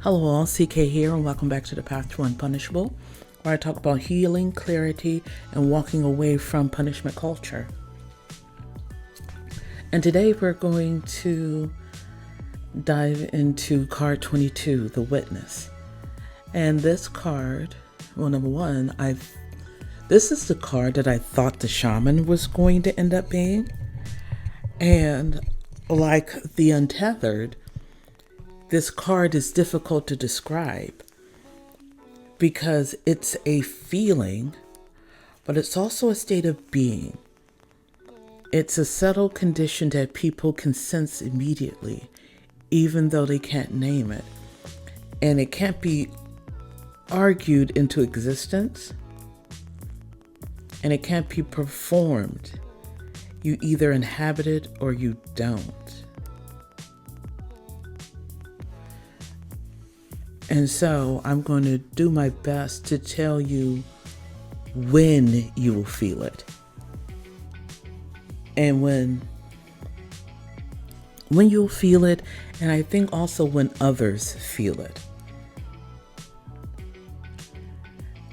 Hello all, Sique here, and welcome back to the Path to Unpunishable, where I talk about healing, clarity, and walking away from punishment culture. And today we're going to dive into card 22, the Witness. And this card, well, number one, this is the card that I thought the shaman was going to end up being. And like the Untethered, this card is difficult to describe because it's a feeling, but it's also a state of being. It's a subtle condition that people can sense immediately, even though they can't name it. And it can't be argued into existence, and it can't be performed. You either inhabit it or you don't. And so I'm going to do my best to tell you when you will feel it. And when you'll feel it, and I think also when others feel it.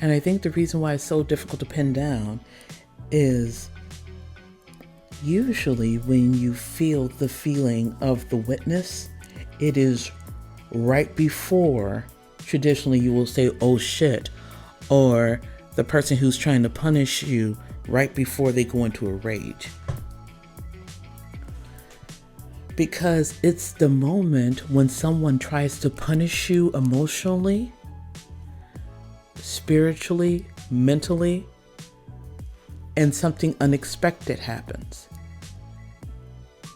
And I think the reason why it's so difficult to pin down is usually when you feel the feeling of the witness, it is right before, traditionally you will say, oh shit, or the person who's trying to punish you right before they go into a rage. Because it's the moment when someone tries to punish you emotionally, spiritually, mentally, and something unexpected happens.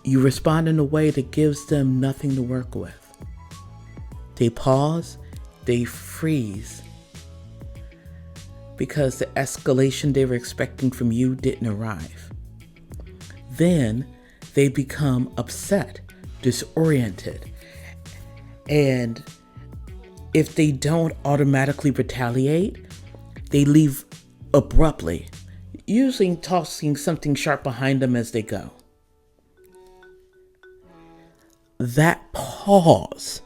You respond in a way that gives them nothing to work with. They pause, they freeze, because the escalation they were expecting from you didn't arrive. Then they become upset, disoriented, and if they don't automatically retaliate, they leave abruptly, usually tossing something sharp behind them as they go. That pause,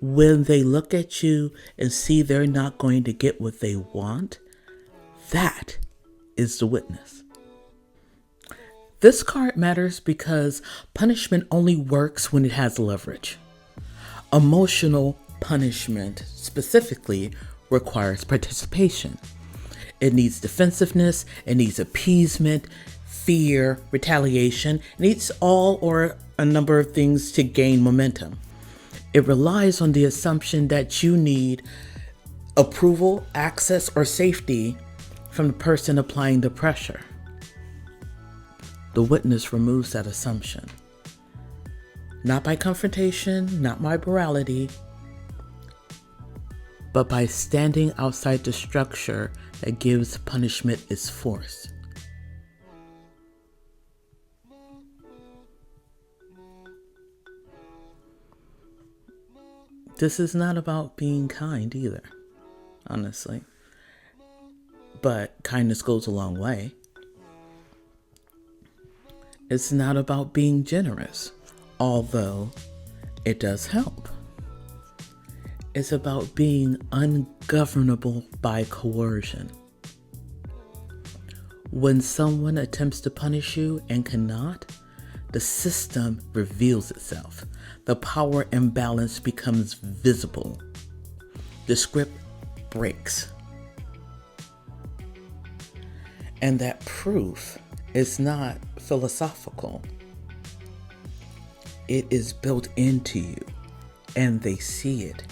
when they look at you and see they're not going to get what they want, that is the witness. This card matters because punishment only works when it has leverage. Emotional punishment specifically requires participation. It needs defensiveness, it needs appeasement, fear, retaliation. It needs all or a number of things to gain momentum. It relies on the assumption that you need approval, access, or safety from the person applying the pressure. The witness removes that assumption. Not by confrontation, not by morality, but by standing outside the structure that gives punishment its force. This is not about being kind either, honestly. But kindness goes a long way. It's not about being generous, although it does help. It's about being ungovernable by coercion. When someone attempts to punish you and cannot, the system reveals itself. The power imbalance becomes visible. The script breaks. And that proof is not philosophical. It is built into you, and they see it.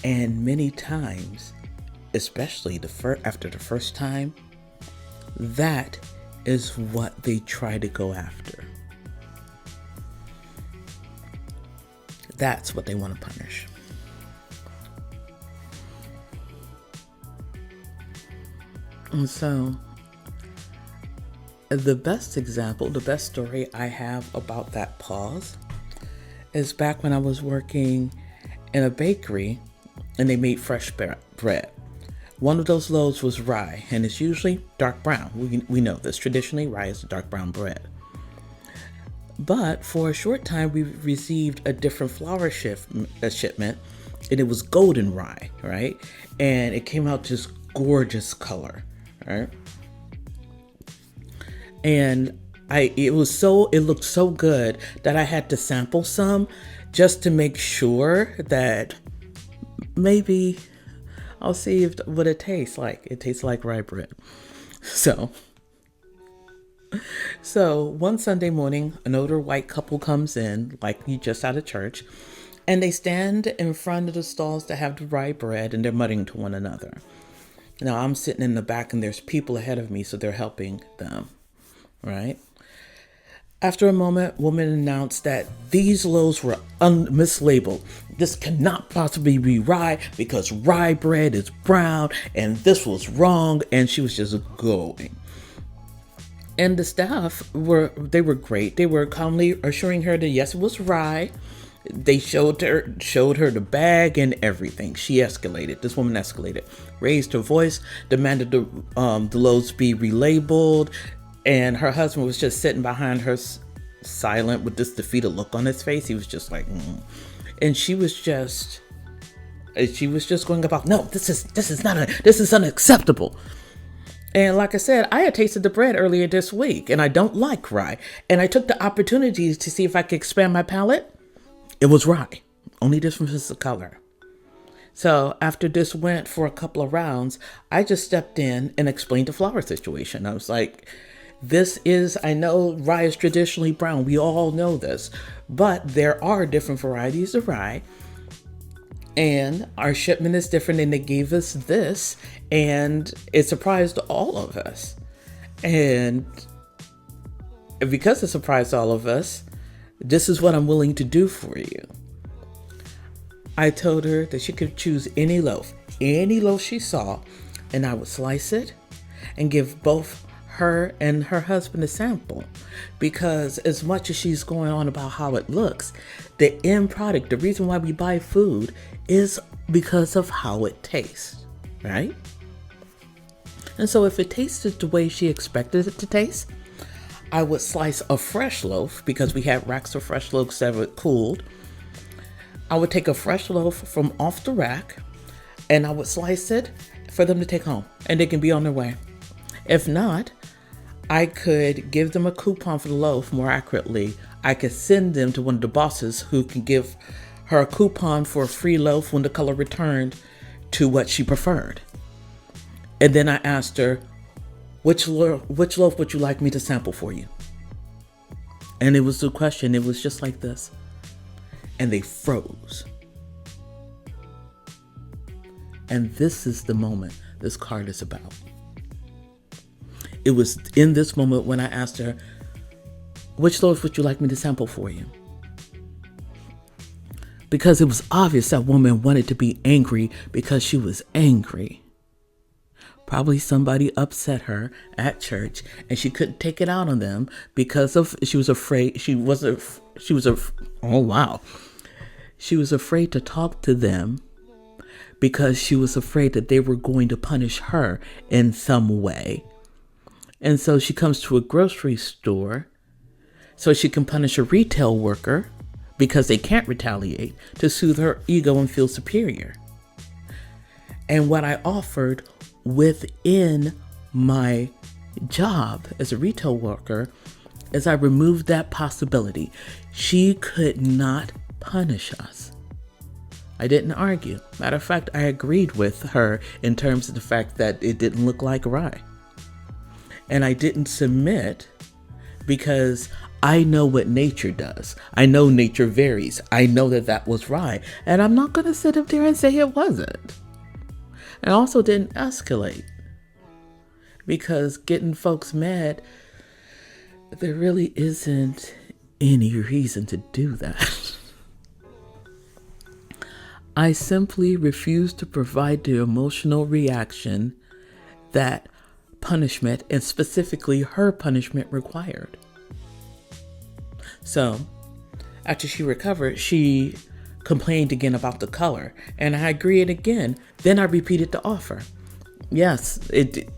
And many times, especially after the first time, that is what they try to go after. That's what they want to punish. And so, the best example, the best story I have about that pause is back when I was working in a bakery and they made fresh bread. One of those loaves was rye, and it's usually dark brown. We know this. Traditionally, rye is a dark brown bread. But for a short time, we received a different shipment, and it was golden rye, right? And it came out just gorgeous color, right? And it looked so good that I had to sample some just to make sure that maybe I'll see what it tastes like. It tastes like rye bread. So one Sunday morning, an older white couple comes in, like you just out of church, and they stand in front of the stalls that have the rye bread, and they're muttering to one another. Now I'm sitting in the back, and there's people ahead of me, so they're helping them, right? After a moment, woman announced that these loaves were mislabeled. This cannot possibly be rye because rye bread is brown, and this was wrong, and she was just going. And the staff were great. They were calmly assuring her that yes, it was rye. They showed her the bag and everything. She escalated. This woman escalated, raised her voice, demanded the loaves be relabeled, and her husband was just sitting behind her, silent with this defeated look on his face. He was just like, and she was just going about, no, this is unacceptable. And like I said, I had tasted the bread earlier this week, and I don't like rye. And I took the opportunity to see if I could expand my palate. It was rye. Only difference is the color. So after this went for a couple of rounds, I just stepped in and explained the flour situation. I was like, I know rye is traditionally brown. We all know this. But there are different varieties of rye. And our shipment is different, and they gave us this, and it surprised all of us. And because it surprised all of us, this is what I'm willing to do for you. I told her that she could choose any loaf she saw, and I would slice it and give both her and her husband a sample, because as much as she's going on about how it looks, the end product, the reason why we buy food is because of how it tastes, right? And so if it tasted the way she expected it to taste, I would slice a fresh loaf, because we had racks of fresh loaves that were cooled. I would take a fresh loaf from off the rack, and I would slice it for them to take home, and they can be on their way. If not, I could give them a coupon for the loaf. More accurately, I could send them to one of the bosses who can give her a coupon for a free loaf when the color returned to what she preferred. And then I asked her, which loaf would you like me to sample for you? And it was the question. It was just like this. And they froze. And this is the moment this card is about. It was in this moment when I asked her, which loaf would you like me to sample for you? Because it was obvious that woman wanted to be angry because she was angry. Probably somebody upset her at church, and she couldn't take it out on them because she was afraid. She was afraid to talk to them because she was afraid that they were going to punish her in some way. And so she comes to a grocery store so she can punish a retail worker because they can't retaliate, to soothe her ego and feel superior. And what I offered within my job as a retail worker is I removed that possibility. She could not punish us. I didn't argue. Matter of fact, I agreed with her in terms of the fact that it didn't look like rye. And I didn't submit because I know what nature does. I know nature varies. I know that was rye. And I'm not going to sit up there and say it wasn't. And I also didn't escalate, because getting folks mad, there really isn't any reason to do that. I simply refuse to provide the emotional reaction that punishment, and specifically her punishment, required. So after she recovered, she complained again about the color, and I agreed again. Then I repeated the offer. Yes, it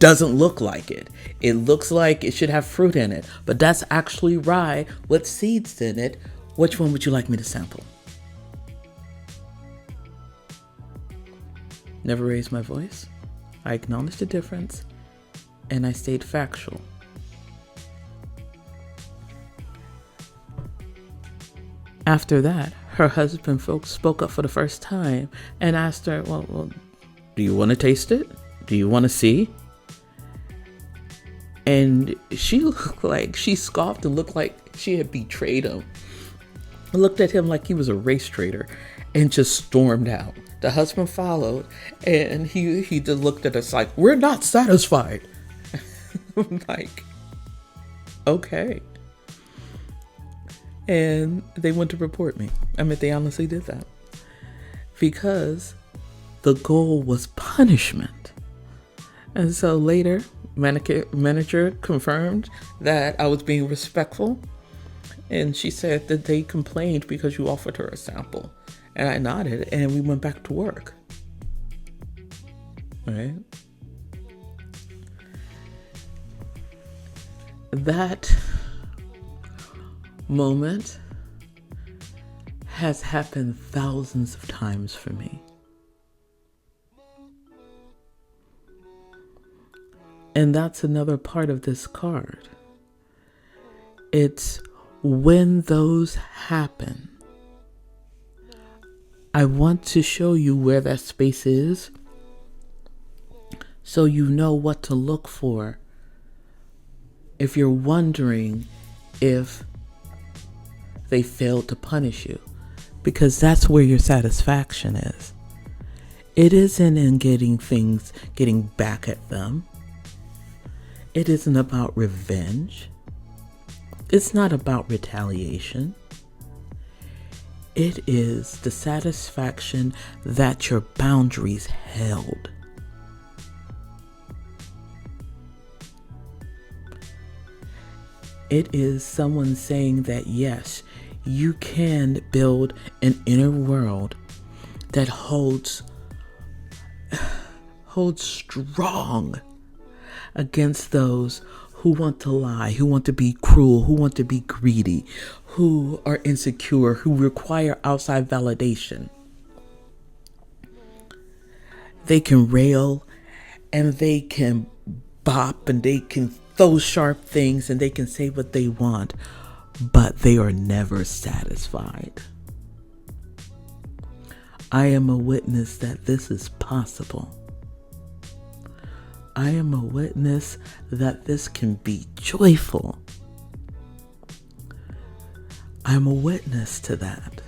doesn't look like it. It looks like it should have fruit in it, but that's actually rye with seeds in it. Which one would you like me to sample? Never raised my voice. I acknowledged the difference, and I stayed factual. After that, her husband spoke up for the first time and asked her, well, do you want to taste it? Do you want to see? And she looked like, she scoffed and looked like she had betrayed him. Looked at him like he was a race traitor and just stormed out. The husband followed, and he just looked at us like, we're not satisfied. I'm like, okay. And they went to report me. I mean, they honestly did that. Because the goal was punishment. And so later, manager confirmed that I was being respectful. And she said that they complained because you offered her a sample. And I nodded, and we went back to work. All right. That moment has happened thousands of times for me. And that's another part of this card. It's when those happen, I want to show you where that space is so you know what to look for if you're wondering if they failed to punish you, because that's where your satisfaction is. It isn't in getting back at them. It isn't about revenge. It's not about retaliation. It is the satisfaction that your boundaries held. It is someone saying that yes, you can build an inner world that holds strong against those who want to lie, who want to be cruel, who want to be greedy, who are insecure, who require outside validation. They can rail and they can bop and they can throw sharp things and they can say what they want, but they are never satisfied. I am a witness that this is possible. I am a witness that this can be joyful. I'm a witness to that.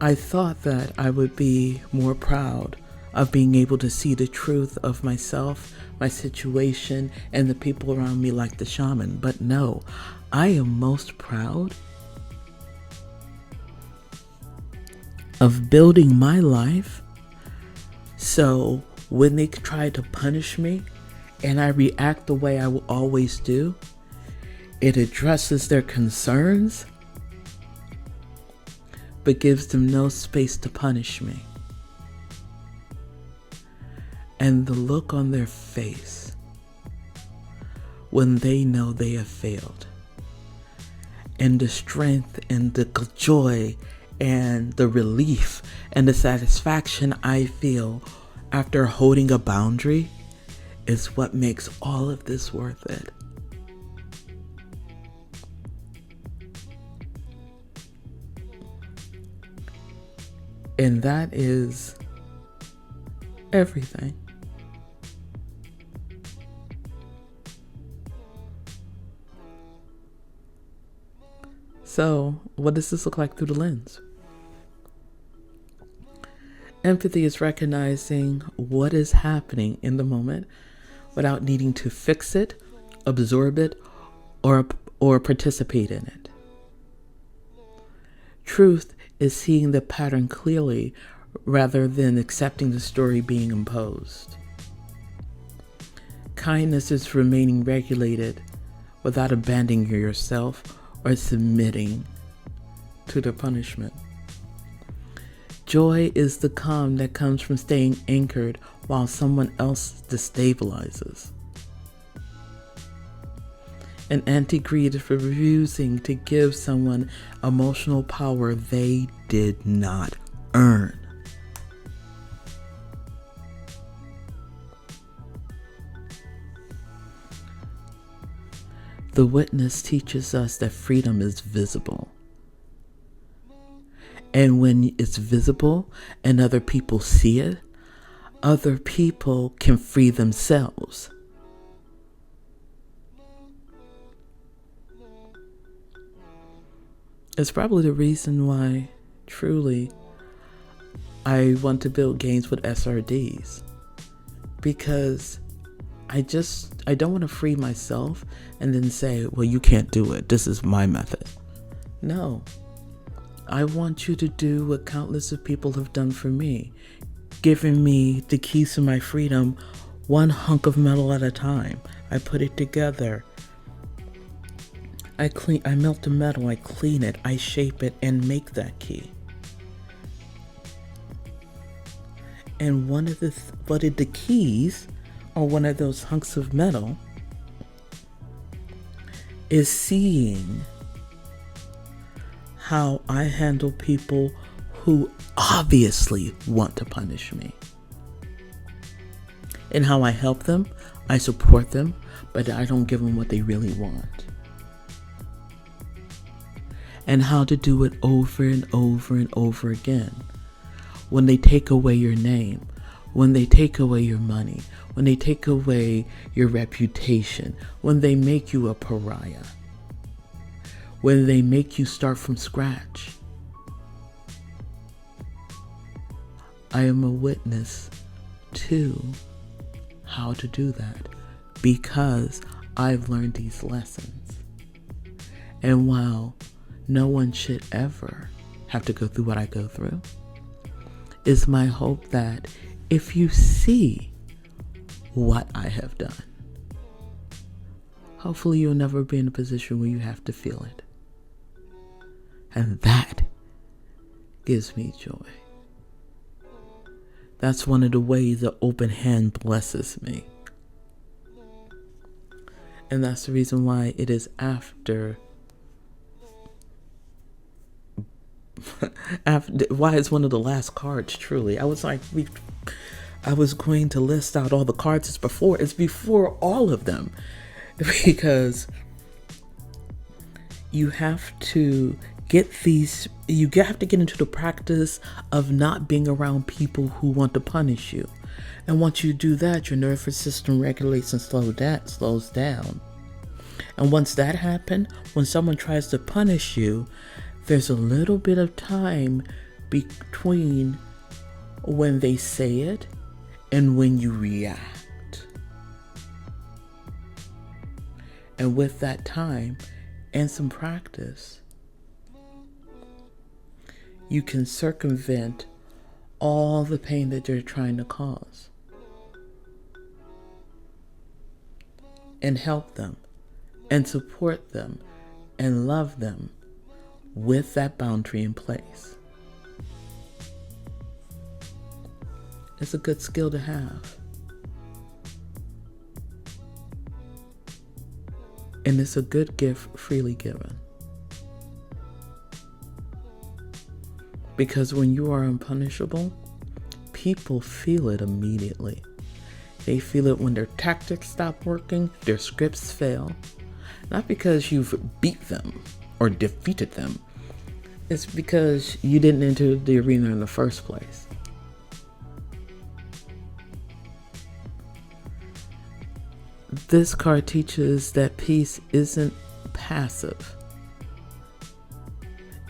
I thought that I would be more proud of being able to see the truth of myself, my situation, and the people around me like the shaman. But no, I am most proud of building my life so when they try to punish me and I react the way I will always do, it addresses their concerns but gives them no space to punish me. And the look on their face when they know they have failed, and the strength and the joy and the relief and the satisfaction I feel after holding a boundary is what makes all of this worth it. And that is everything. So, what does this look like through the lens? Empathy is recognizing what is happening in the moment without needing to fix it, absorb it, or participate in it. Truth is seeing the pattern clearly rather than accepting the story being imposed. Kindness is remaining regulated without abandoning yourself or submitting to the punishment. Joy is the calm that comes from staying anchored while someone else destabilizes. And anti-greed is refusing to give someone emotional power they did not earn. The witness teaches us that freedom is visible. And when it's visible and other people see it, other people can free themselves. It's probably the reason why, truly, I want to build games with SRDs. Because I don't want to free myself and then say, well, you can't do it. This is my method. No. I want you to do what countless of people have done for me, giving me the keys to my freedom, one hunk of metal at a time. I put it together. I melt the metal, I clean it, I shape it, and make that key. And one of the keys, or one of those hunks of metal, is seeing how I handle people who obviously want to punish me. And how I help them, I support them, but I don't give them what they really want. And how to do it over and over and over again. When they take away your name, when they take away your money, when they take away your reputation, when they make you a pariah, when they make you start from scratch. I am a witness to how to do that because I've learned these lessons. And while no one should ever have to go through what I go through, it's my hope that if you see what I have done, hopefully you'll never be in a position where you have to feel it. And that gives me joy. That's one of the ways the open hand blesses me. And that's the reason why it is after why it's one of the last cards, truly. I was going to list out all the cards it's before all of them. Because you have to you have to get into the practice of not being around people who want to punish you. And once you do that, your nervous system regulates and slows down. And once that happens, when someone tries to punish you, there's a little bit of time between when they say it and when you react. And with that time and some practice, you can circumvent all the pain that you're trying to cause and help them and support them and love them with that boundary in place. It's a good skill to have. And it's a good gift freely given. Because when you are unpunishable, people feel it immediately. They feel it when their tactics stop working, their scripts fail. Not because you've beat them or defeated them. It's because you didn't enter the arena in the first place. This card teaches that peace isn't passive.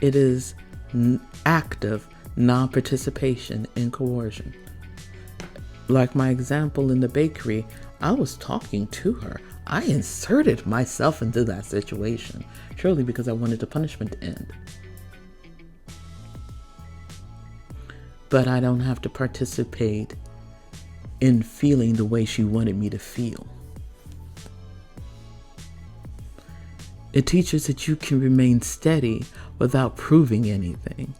It is active non-participation in coercion. Like my example in the bakery, I was talking to her. I inserted myself into that situation, surely because I wanted the punishment to end. But I don't have to participate in feeling the way she wanted me to feel. It teaches that you can remain steady without proving anything.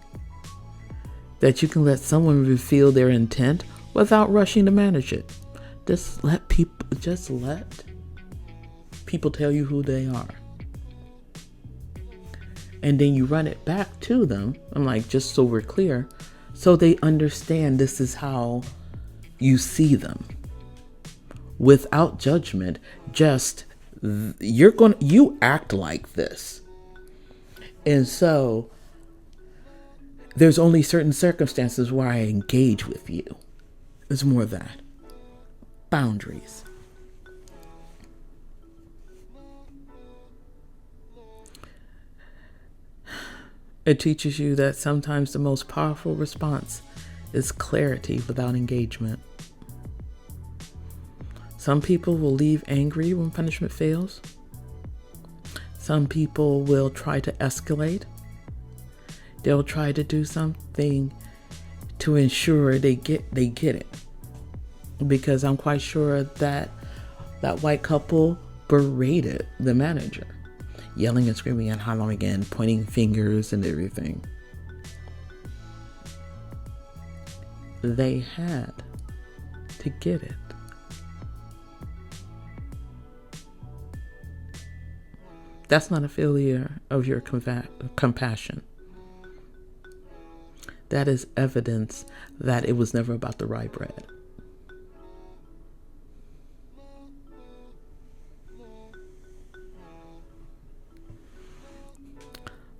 that you can let someone reveal their intent without rushing to manage it. Just let people tell you who they are. And then you run it back to them. I'm like, just so we're clear, so they understand this is how you see them. Without judgment, just you act like this. And so there's only certain circumstances where I engage with you. It's more of that. Boundaries. It teaches you that sometimes the most powerful response is clarity without engagement. Some people will leave angry when punishment fails. Some people will try to escalate. They'll try to do something to ensure they get it. Because I'm quite sure that white couple berated the manager, yelling and screaming and hollering and pointing fingers and everything. They had to get it. That's not a failure of your compassion. That is evidence that it was never about the rye bread.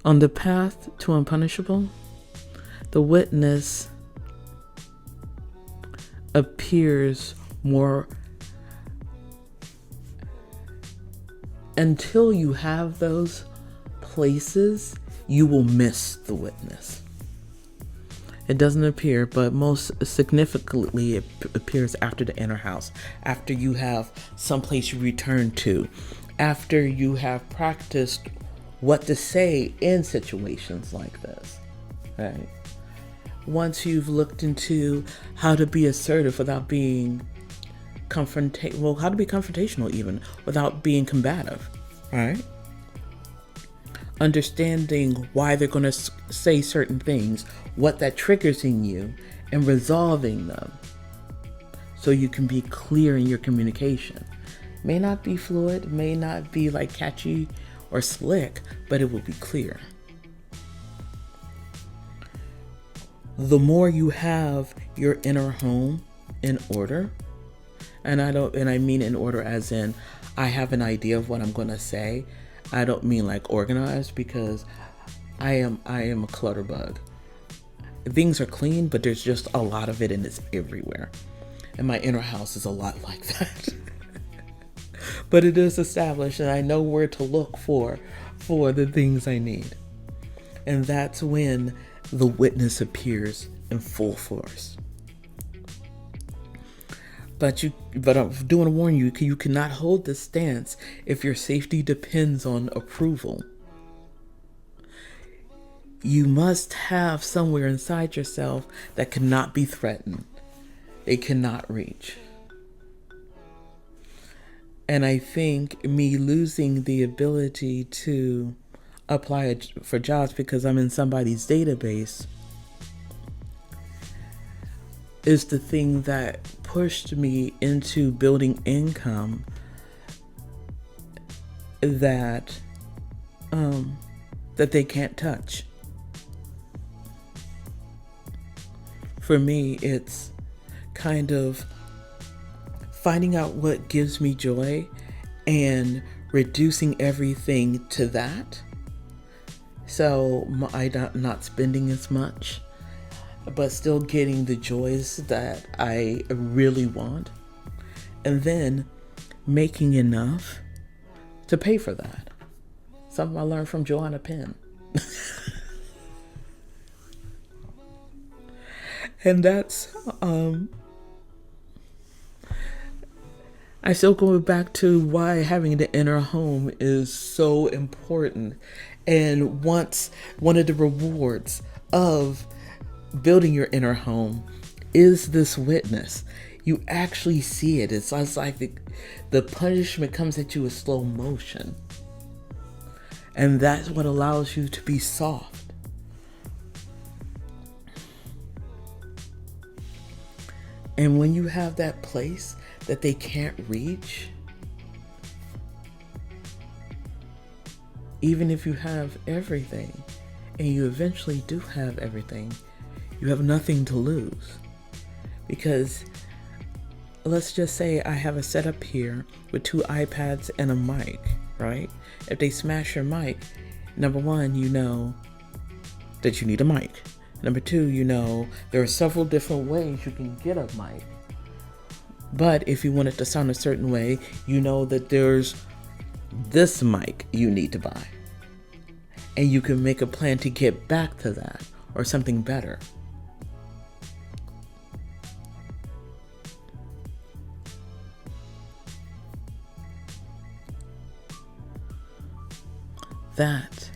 On the path to unpunishable, the witness appears more until you have those places, you will miss the witness. It doesn't appear, but most significantly, it appears after the inner house, after you have someplace you return to, after you have practiced what to say in situations like this, right? Once you've looked into how to be assertive without being how to be confrontational even without being combative, right? Understanding why they're going to say certain things, what that triggers in you, and resolving them so you can be clear in your communication. May not be fluid, may not be like catchy or slick, but it will be clear. The more you have your inner home in order, and I mean in order as in I have an idea of what I'm going to say. I don't mean like organized, because I am a clutter bug. Things are clean, but there's just a lot of it and it's everywhere. And my inner house is a lot like that. But it is established and I know where to look for the things I need. And that's when the witness appears in full force. But I'm doing to warn you, you cannot hold this stance if your safety depends on approval. You must have somewhere inside yourself that cannot be threatened. It cannot reach. And I think me losing the ability to apply for jobs because I'm in somebody's database is the thing that pushed me into building income that they can't touch. For me, it's kind of finding out what gives me joy and reducing everything to that. So I'm not spending as much, but still getting the joys that I really want. And then making enough to pay for that. Something I learned from Joanna Penn. And that's, I still go back to why having the inner home is so important. And once one of the rewards of building your inner home is this witness, you actually see it. It's like the punishment comes at you in slow motion. And that's what allows you to be soft. And when you have that place that they can't reach, even if you have everything, and you eventually do have everything, you have nothing to lose. Because let's just say I have a setup here with 2 iPads and a mic, right? If they smash your mic, number one, you know that you need a mic. Number two, you know there are several different ways you can get a mic. But if you want it to sound a certain way, you know that there's this mic you need to buy. And you can make a plan to get back to that or something better. That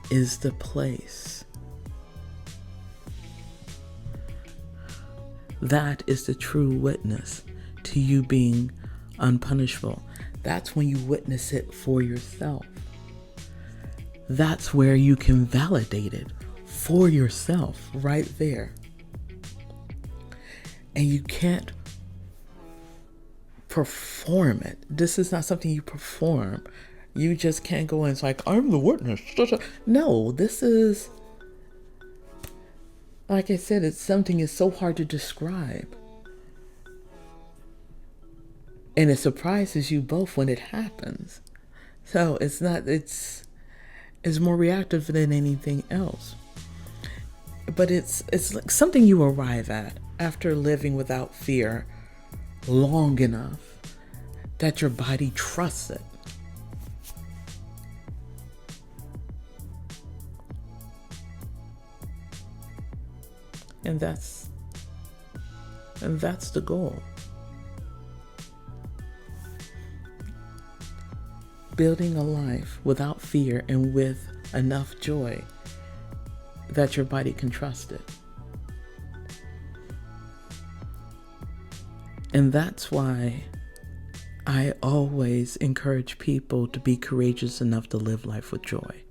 is the place. That is the true witness to you being unpunishable. That's when you witness it for yourself. That's where you can validate it for yourself right there. And you can't perform it. This is not something you perform. You just can't go in. It's like, I'm the witness. No, this is, like I said, it's something is so hard to describe. And it surprises you both when it happens. So it's more reactive than anything else. But it's like something you arrive at after living without fear long enough that your body trusts it. And that's the goal. Building a life without fear and with enough joy that your body can trust it. And that's why I always encourage people to be courageous enough to live life with joy.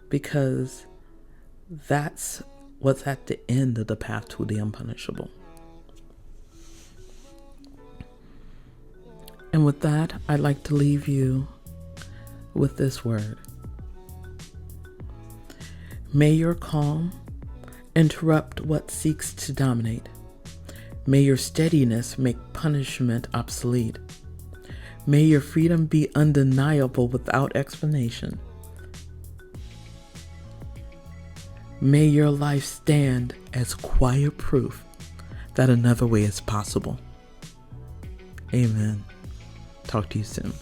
Because that's what's at the end of the path to the unpunishable. And with that, I'd like to leave you with this word. May your calm interrupt what seeks to dominate. May your steadiness make punishment obsolete. May your freedom be undeniable without explanation. May your life stand as quiet proof that another way is possible. Amen. Talk to you soon.